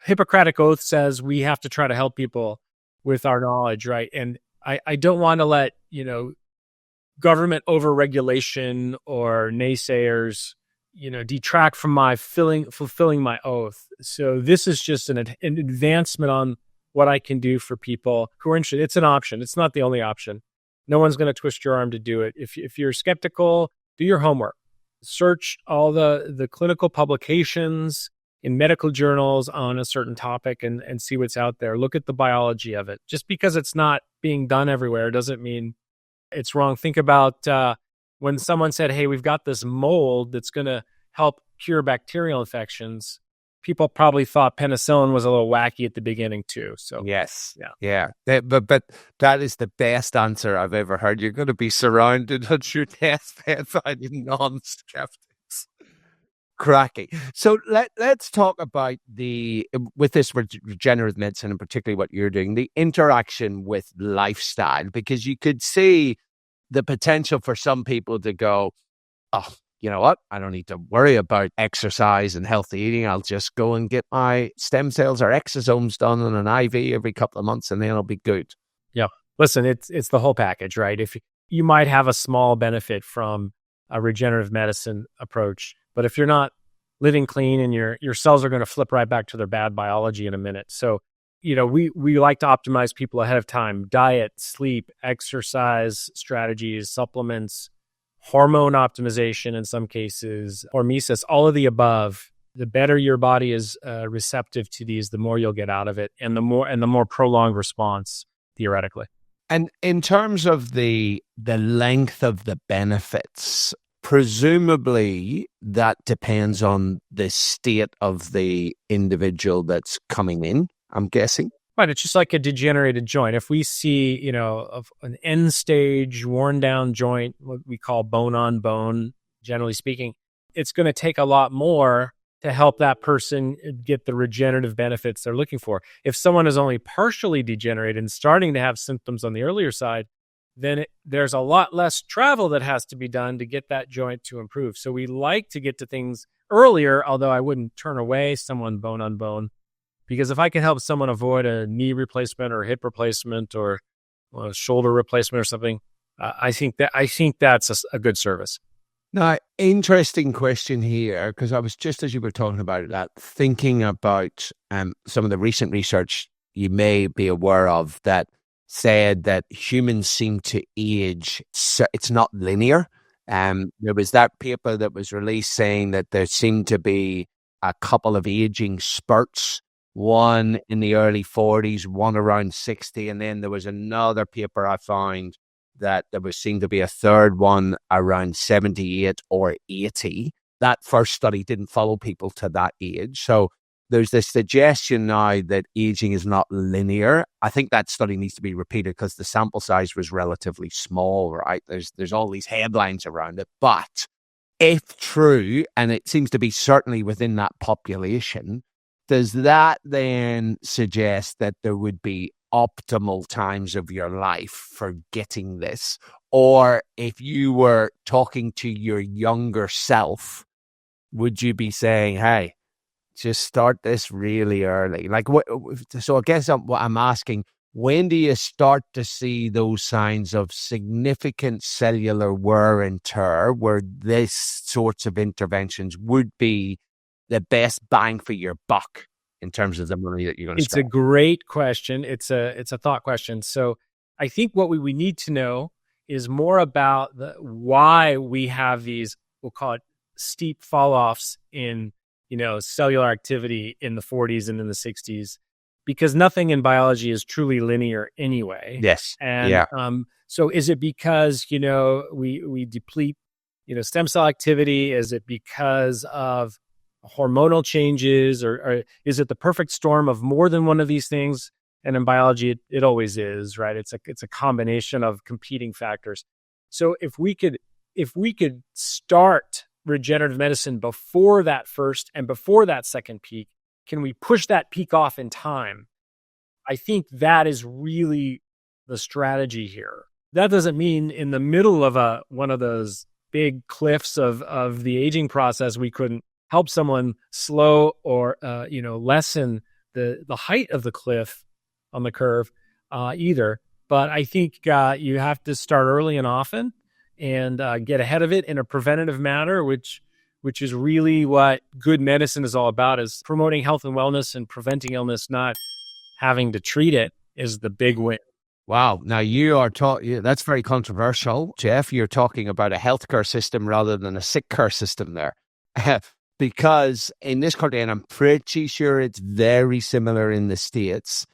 Hippocratic Oath says we have to try to help people with our knowledge, right? And I don't want to let, government overregulation or naysayers, detract from my fulfilling my oath. So this is just an advancement on what I can do for people who are interested. It's an option. It's not the only option. No one's going to twist your arm to do it. If you're skeptical, do your homework. Search all the clinical publications in medical journals on a certain topic and see what's out there. Look at the biology of it. Just because it's not being done everywhere doesn't mean it's wrong. Think about when someone said, hey, we've got this mold that's going to help cure bacterial infections. People probably thought penicillin was a little wacky at the beginning too. So yes, yeah. But that is the best answer I've ever heard. You're going to be surrounded at your deathbed by non-skeptics. Cracky. So let's talk about with this regenerative medicine, and particularly what you're doing, the interaction with lifestyle, because you could see the potential for some people to go, oh, you know what? I don't need to worry about exercise and healthy eating. I'll just go and get my stem cells or exosomes done on an IV every couple of months, and then I'll be good. Yeah. Listen, it's the whole package, right? If you might have a small benefit from a regenerative medicine approach, But if you're not living clean, and your cells are going to flip right back to their bad biology in a minute. So, we like to optimize people ahead of time: diet, sleep, exercise strategies, supplements, hormone optimization in some cases, hormesis, all of the above. The better your body is receptive to these, the more you'll get out of it, and the more prolonged response, theoretically. And in terms of the length of the benefits, presumably that depends on the state of the individual that's coming in, I'm guessing. Right. It's just like a degenerated joint. If we see, an end stage, worn down joint, what we call bone on bone, generally speaking, it's going to take a lot more to help that person get the regenerative benefits they're looking for. If someone is only partially degenerated and starting to have symptoms on the earlier side, then there's a lot less travel that has to be done to get that joint to improve. So we like to get to things earlier, although I wouldn't turn away someone bone on bone, because if I can help someone avoid a knee replacement or hip replacement or a shoulder replacement or something, I think that's a good service. Now, interesting question here, because I was just as you were talking about that, thinking about some of the recent research you may be aware of that said that humans seem to age. So it's not linear. There was that paper that was released saying that there seemed to be a couple of aging spurts, one in the early 40s, one around 60, and then there was another paper I found that there seemed to be a third one around 78 or 80. That first study didn't follow people to that age. So there's this suggestion now that aging is not linear. I think that study needs to be repeated because the sample size was relatively small, right? There's all these headlines around it. But if true, and it seems to be certainly within that population, does that then suggest that there would be optimal times of your life for getting this? Or if you were talking to your younger self, would you be saying, hey, just start this really early? Like, what? So I guess what I'm asking, when do you start to see those signs of significant cellular wear and tear where this sorts of interventions would be the best bang for your buck in terms of the money that you're going to spend? It's a great question. It's a thought question. So I think what we need to know is more about why we have these, we'll call it steep fall-offs in, cellular activity in the 40s and in the 60s, because nothing in biology is truly linear anyway. Yes. And yeah. So is it because, we deplete, stem cell activity? Is it because of hormonal changes, or is it the perfect storm of more than one of these things? And in biology, it always is, right? It's a combination of competing factors. So if we could start regenerative medicine before that first and before that second peak, can we push that peak off in time? I think that is really the strategy here. That doesn't mean in the middle of one of those big cliffs of the aging process, we couldn't help someone slow or lessen the height of the cliff on the curve either. But I think you have to start early and often and get ahead of it in a preventative manner, which is really what good medicine is all about, is promoting health and wellness and preventing illness, not having to treat it, is the big win. Wow. Now you are that's very controversial, Jeff. You're talking about a healthcare system rather than a sick care system there. Because in this country, and I'm pretty sure it's very similar in the States,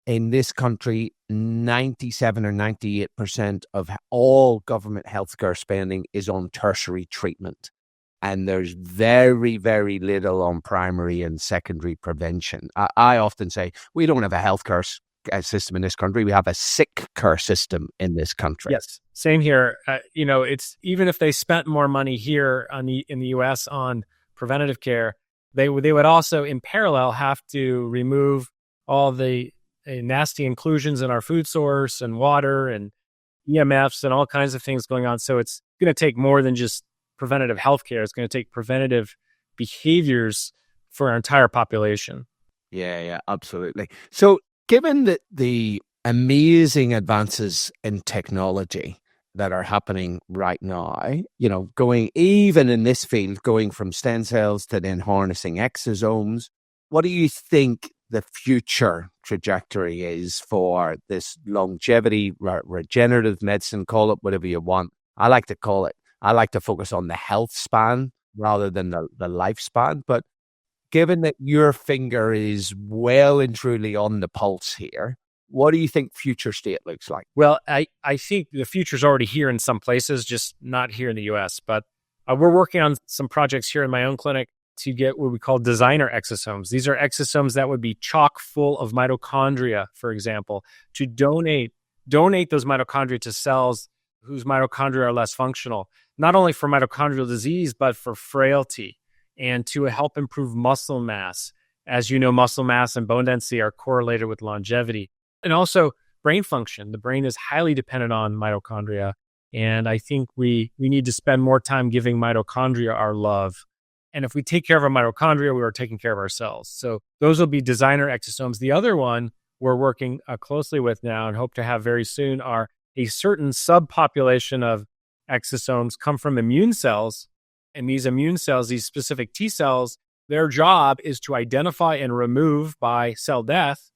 in this country, 97 or 98% of all government healthcare spending is on tertiary treatment. And there's very, very little on primary and secondary prevention. I often say we don't have a healthcare system in this country. We have a sick care system in this country. Yes, same here. It's even if they spent more money here in the U.S. on preventative care, they would also in parallel have to remove all the nasty inclusions in our food source and water and EMFs and all kinds of things going on. So it's going to take more than just preventative healthcare. It's going to take preventative behaviors for our entire population. Yeah, absolutely. So given the amazing advances in technology that are happening right now, going even in this field, going from stem cells to then harnessing exosomes. What do you think the future trajectory is for this longevity, regenerative medicine, call it whatever you want? I like to focus on the health span rather than the lifespan. But given that your finger is well and truly on the pulse here, what do you think future state looks like? Well, I think the future's already here in some places, just not here in the US. But we're working on some projects here in my own clinic to get what we call designer exosomes. These are exosomes that would be chock full of mitochondria, for example, to donate those mitochondria to cells whose mitochondria are less functional, not only for mitochondrial disease, but for frailty and to help improve muscle mass. As you know, muscle mass and bone density are correlated with longevity. And also brain function. The brain is highly dependent on mitochondria. And I think we need to spend more time giving mitochondria our love. And if we take care of our mitochondria, we are taking care of ourselves. So those will be designer exosomes. The other one we're working closely with now and hope to have very soon are a certain subpopulation of exosomes come from immune cells. And these immune cells, these specific T cells, their job is to identify and remove by cell death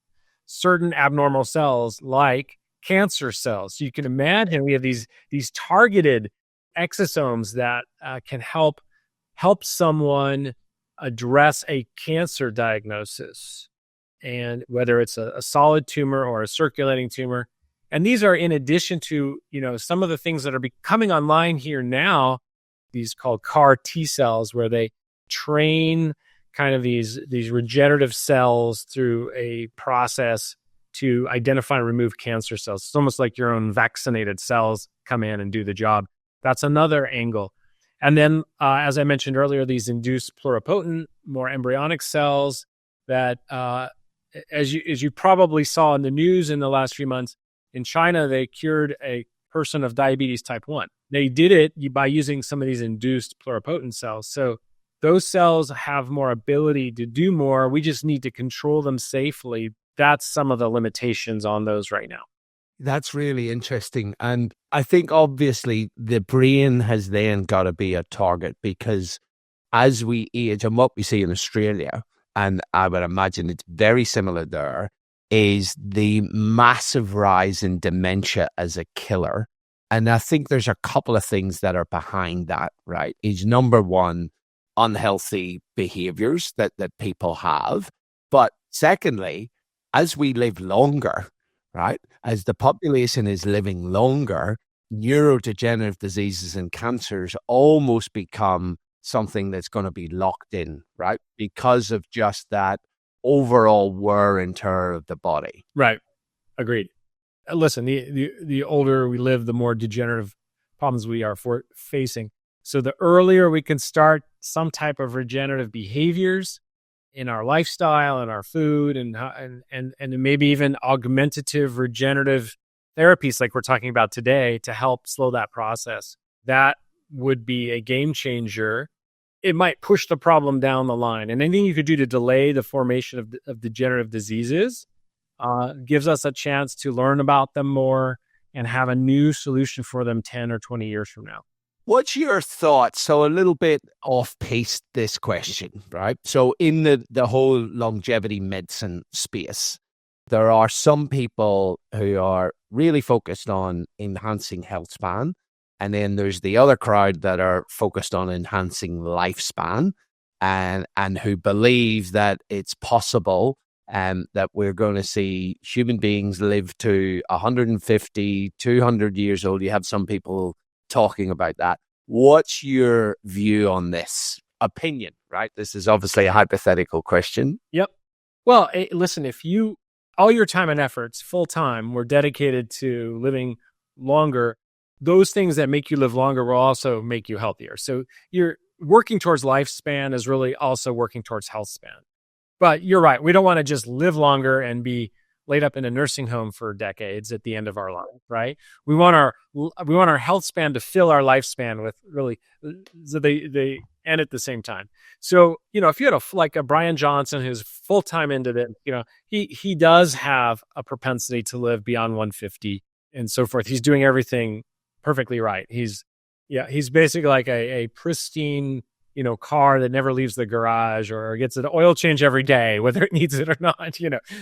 certain abnormal cells like cancer cells. So you can imagine we have these targeted exosomes that can help someone address a cancer diagnosis, and whether it's a solid tumor or a circulating tumor. And these are in addition to, some of the things that are coming online here now, these called CAR T cells, where they train kind of these regenerative cells through a process to identify and remove cancer cells. It's almost like your own vaccinated cells come in and do the job. That's another angle. And then, as I mentioned earlier, these induced pluripotent, more embryonic cells that, as you probably saw in the news in the last few months, in China, they cured a person of diabetes type 1. They did it by using some of these induced pluripotent cells. So those cells have more ability to do more. We just need to control them safely. That's some of the limitations on those right now. That's really interesting. And I think obviously the brain has then got to be a target, because as we age, and what we see in Australia, and I would imagine it's very similar there, is the massive rise in dementia as a killer. And I think there's a couple of things that are behind that, right? Is number one, unhealthy behaviors that people have. But secondly, as we live longer, right, as the population is living longer, neurodegenerative diseases and cancers almost become something that's going to be locked in, right? Because of just that overall wear and tear of the body. Right. Agreed. Listen, the older we live, the more degenerative problems we are facing. So the earlier we can start some type of regenerative behaviors in our lifestyle and our food, and maybe even augmentative regenerative therapies like we're talking about today to help slow that process, that would be a game changer. It might push the problem down the line. And anything you could do to delay the formation of degenerative diseases gives us a chance to learn about them more and have a new solution for them 10 or 20 years from now. What's your thoughts? So a little bit off-piste this question, right? So in the whole longevity medicine space, there are some people who are really focused on enhancing health span. And then there's the other crowd that are focused on enhancing lifespan and who believe that it's possible that we're going to see human beings live to 150, 200 years old. You have some people talking about that. What's your view on this opinion, right? This is obviously a hypothetical question. Yep. Well, listen, if all your time and efforts, full time, were dedicated to living longer, those things that make you live longer will also make you healthier. So you're working towards lifespan is really also working towards health span. But you're right. We don't want to just live longer and be laid up in a nursing home for decades at the end of our life, right? We want our health span to fill our lifespan with really, so they end at the same time. So, if you had like a Brian Johnson who's full-time into it, he does have a propensity to live beyond 150 and so forth. He's doing everything perfectly right. He's basically like a pristine, car that never leaves the garage or gets an oil change every day, whether it needs it or not,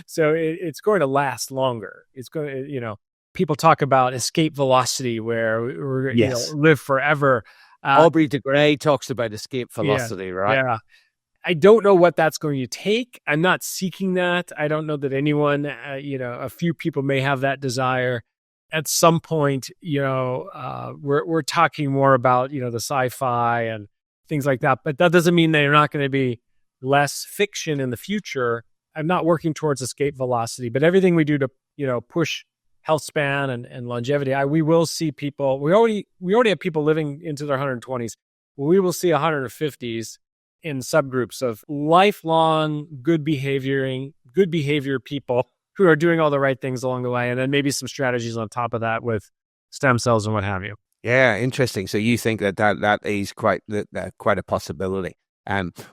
So it's going to last longer. It's going to, people talk about escape velocity where we're, live forever. Aubrey de Grey talks about escape velocity, right? Yeah. I don't know what that's going to take. I'm not seeking that. I don't know that anyone, a few people may have that desire. At some point, we're talking more about, the sci-fi and things like that. But that doesn't mean they're not going to be less fiction in the future. I'm not working towards escape velocity, but everything we do to, push health span and longevity, we will see people. We already have people living into their 120s. We will see 150s in subgroups of lifelong good behavior people who are doing all the right things along the way, and then maybe some strategies on top of that with stem cells and what have you. Yeah, interesting. So you think that is quite a possibility.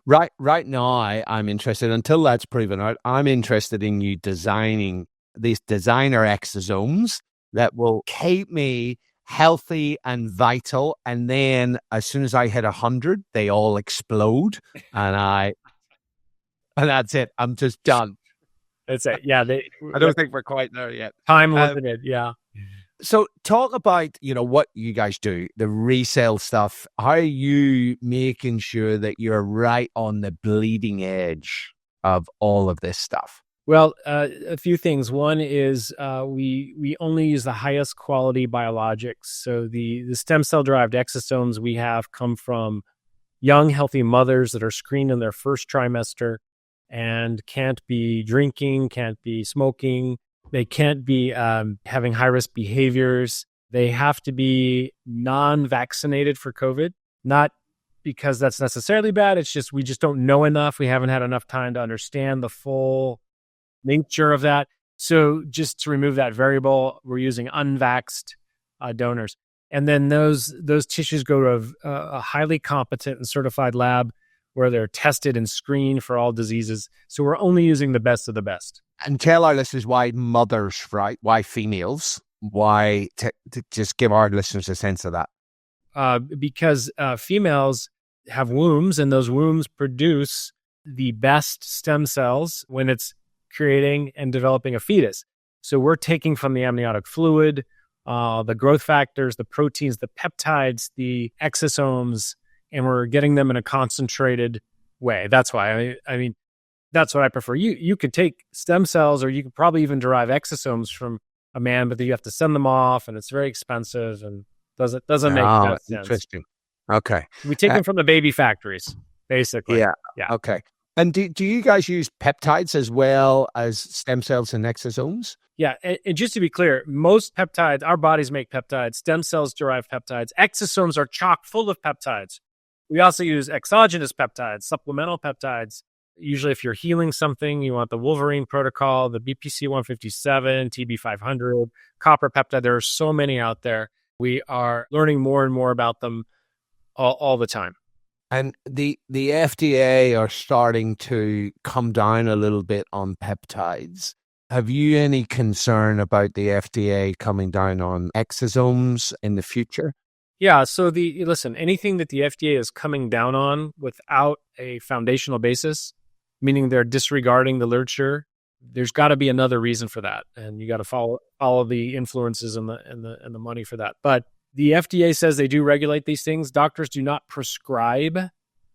Right now, I'm interested, until that's proven out, I'm interested in you designing these designer exosomes that will keep me healthy and vital. And then as soon as I hit 100, they all explode. And that's it. I'm just done. That's it. Yeah. I don't think we're quite there yet. Time limited. Yeah. So talk about, what you guys do, the resale stuff. How are you making sure that you're right on the bleeding edge of all of this stuff? Well, a few things. One is we only use the highest quality biologics. So the stem cell derived exosomes we have come from young, healthy mothers that are screened in their first trimester and can't be drinking, can't be smoking. They can't be having high risk behaviors. They have to be non-vaccinated for COVID, not because that's necessarily bad. It's just we just don't know enough. We haven't had enough time to understand the full nature of that. So just to remove that variable, we're using unvaxxed donors. And then those tissues go to a highly competent and certified lab where they're tested and screened for all diseases. So we're only using the best of the best. And tell our listeners why mothers, right? Why females? Why, to just give our listeners a sense of that. Because females have wombs, and those wombs produce the best stem cells when it's creating and developing a fetus. So we're taking from the amniotic fluid, the growth factors, the proteins, the peptides, the exosomes, and we're getting them in a concentrated way. That's why, I mean, that's what I prefer. You could take stem cells, or you could probably even derive exosomes from a man, but then you have to send them off, and it's very expensive and doesn't make sense. Interesting. Okay. We take them from the baby factories, basically. Yeah. Okay. And do you guys use peptides as well as stem cells and exosomes? Yeah. And just to be clear, most peptides, our bodies make peptides. Stem cells derive peptides. Exosomes are chock full of peptides. We also use exogenous peptides, supplemental peptides. Usually if you're healing something, you want the Wolverine protocol, the BPC 157, TB 500, copper peptide. There are so many out there. We are learning more and more about them all the time. And the FDA are starting to come down a little bit on peptides. Have you any concern about the FDA coming down on exosomes in the future? Yeah. So listen, anything that the FDA is coming down on without a foundational basis, meaning they're disregarding the literature, there's got to be another reason for that, and you got to follow the influences and the money for that. But the FDA says they do regulate these things. Doctors do not prescribe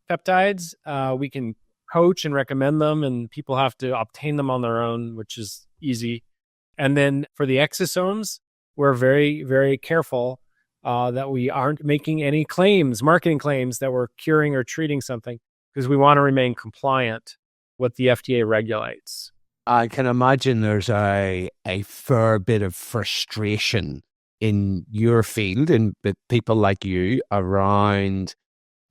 peptides. We can coach and recommend them, and people have to obtain them on their own, which is easy. And then for the exosomes, we're very, very careful that we aren't making any marketing claims that we're curing or treating something, because we want to remain compliant with what the FDA regulates. I can imagine there's a fair bit of frustration in your field and with people like you around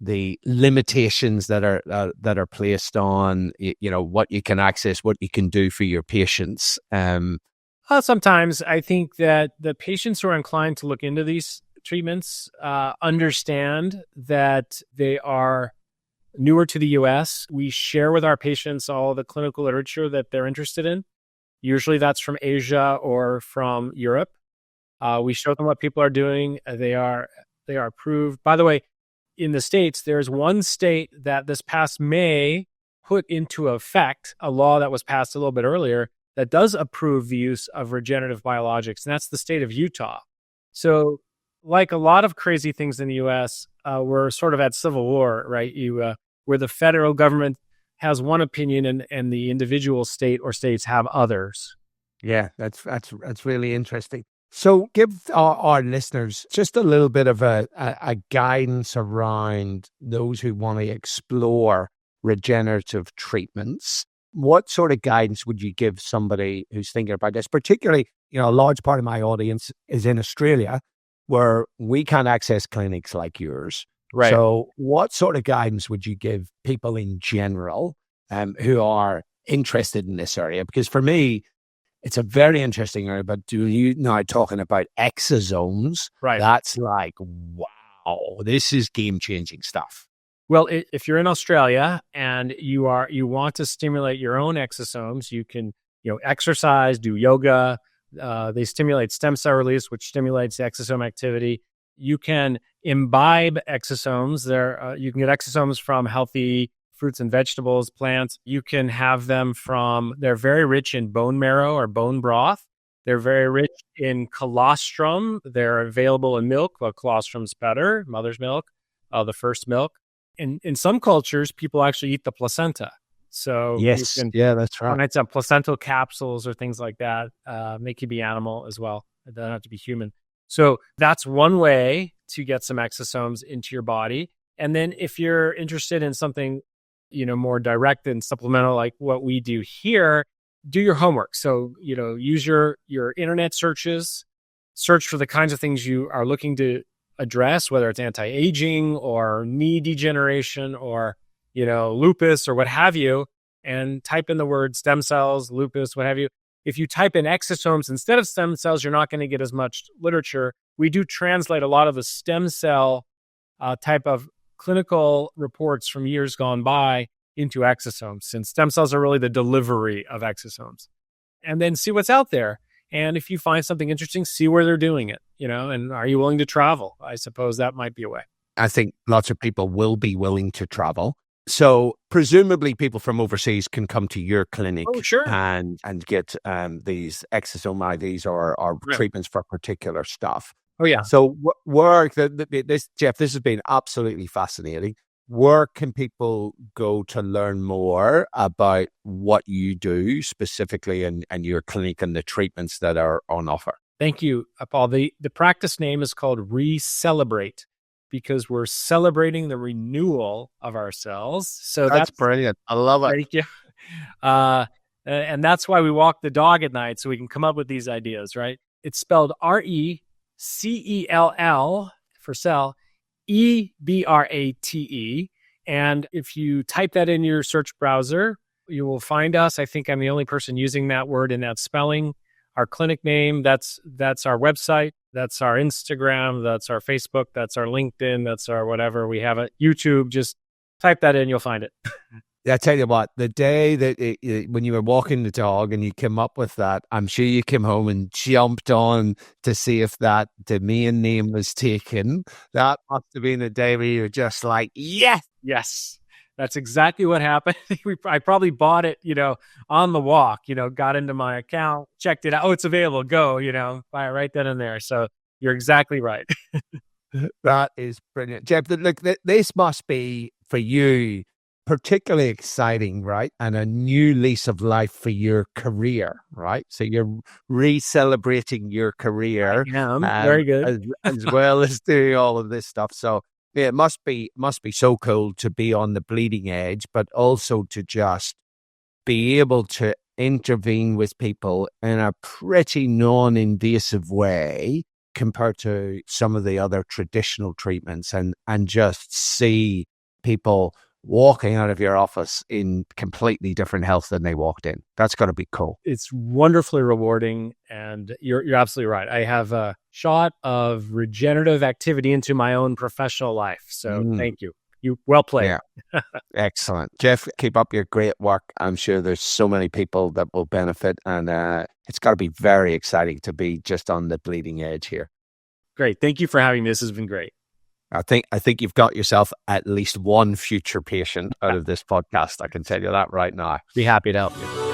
the limitations that are placed on what you can access, what you can do for your patients. Sometimes I think that the patients who are inclined to look into these treatments understand that they are newer to the U.S. We share with our patients all the clinical literature that they're interested in. Usually that's from Asia or from Europe. We show them what people are doing. They are approved. By the way, in the States, there's one state that this past May put into effect a law that was passed a little bit earlier that does approve the use of regenerative biologics, and that's the state of Utah. So, like a lot of crazy things in the U.S., we're sort of at civil war, right? Where the federal government has one opinion and the individual state or states have others. Yeah, that's really interesting. So give our listeners just a little bit of a guidance around those who want to explore regenerative treatments. What sort of guidance would you give somebody who's thinking about this? Particularly, a large part of my audience is in Australia, where we can't access clinics like yours. Right. So what sort of guidance would you give people in general who are interested in this area? Because for me, it's a very interesting area, but talking about exosomes, right? That's like, wow, this is game-changing stuff. Well, if you're in Australia and you want to stimulate your own exosomes, you can, exercise, do yoga. They stimulate stem cell release, which stimulates exosome activity. You can imbibe exosomes. You can get exosomes from healthy fruits and vegetables, plants. You can have them they're very rich in bone marrow or bone broth. They're very rich in colostrum. They're available in milk. Well, colostrum's better, mother's milk, the first milk. In some cultures, people actually eat the placenta. So yes, that's right. It's placental capsules or things like that. They could be animal as well. They don't have to be human. So that's one way to get some exosomes into your body. And then if you're interested in something more direct and supplemental, like what we do here, do your homework. So, use your internet searches, search for the kinds of things you are looking to address, whether it's anti-aging or knee degeneration or, lupus or what have you, and type in the word stem cells, lupus, what have you. If you type in exosomes instead of stem cells, you're not going to get as much literature. We do translate a lot of the stem cell type of clinical reports from years gone by into exosomes, since stem cells are really the delivery of exosomes. And then see what's out there. And if you find something interesting, see where they're doing it, and are you willing to travel? I suppose that might be a way. I think lots of people will be willing to travel. So presumably people from overseas can come to your clinic and get these exosome IVs or treatments for particular stuff. Oh, yeah. So Jeff, this has been absolutely fascinating. Where can people go to learn more about what you do specifically in your clinic and the treatments that are on offer? Thank you, Paul. The practice name is called Recelebrate because we're celebrating the renewal of our cells. So that's brilliant. I love it. Thank you. And that's why we walk the dog at night, so we can come up with these ideas, right? It's spelled RECELL for cell, EBRATE. And if you type that in your search browser, you will find us. I think I'm the only person using that word in that spelling. Our clinic name, that's our website, that's our Instagram, that's our Facebook, that's our LinkedIn, that's our whatever. We have a YouTube. Just type that in, you'll find it. I tell you what, the day that when you were walking the dog and you came up with that, I'm sure you came home and jumped on to see if the main name was taken. That must have been the day where you're just like, yes, that's exactly what happened. I probably bought it, on the walk, got into my account, checked it out. Oh, it's available. Go, buy it right then and there. So you're exactly right. That is brilliant. Jeff, look, this must be for you particularly exciting, right? And a new lease of life for your career, right? So you're re-celebrating your career. I am. Very good. as well as doing all of this stuff. So yeah, it must be so cool to be on the bleeding edge, but also to just be able to intervene with people in a pretty non-invasive way compared to some of the other traditional treatments, and just see people walking out of your office in completely different health than they walked in. That's got to be cool. It's wonderfully rewarding, and you're absolutely right. I have a shot of regenerative activity into my own professional life. So thank you. You well played. Yeah. Excellent. Jeff, keep up your great work. I'm sure there's so many people that will benefit, and it's got to be very exciting to be just on the bleeding edge here. Great. Thank you for having me. This has been great. I think you've got yourself at least one future patient out of this podcast. I can tell you that right now. Be happy to help you.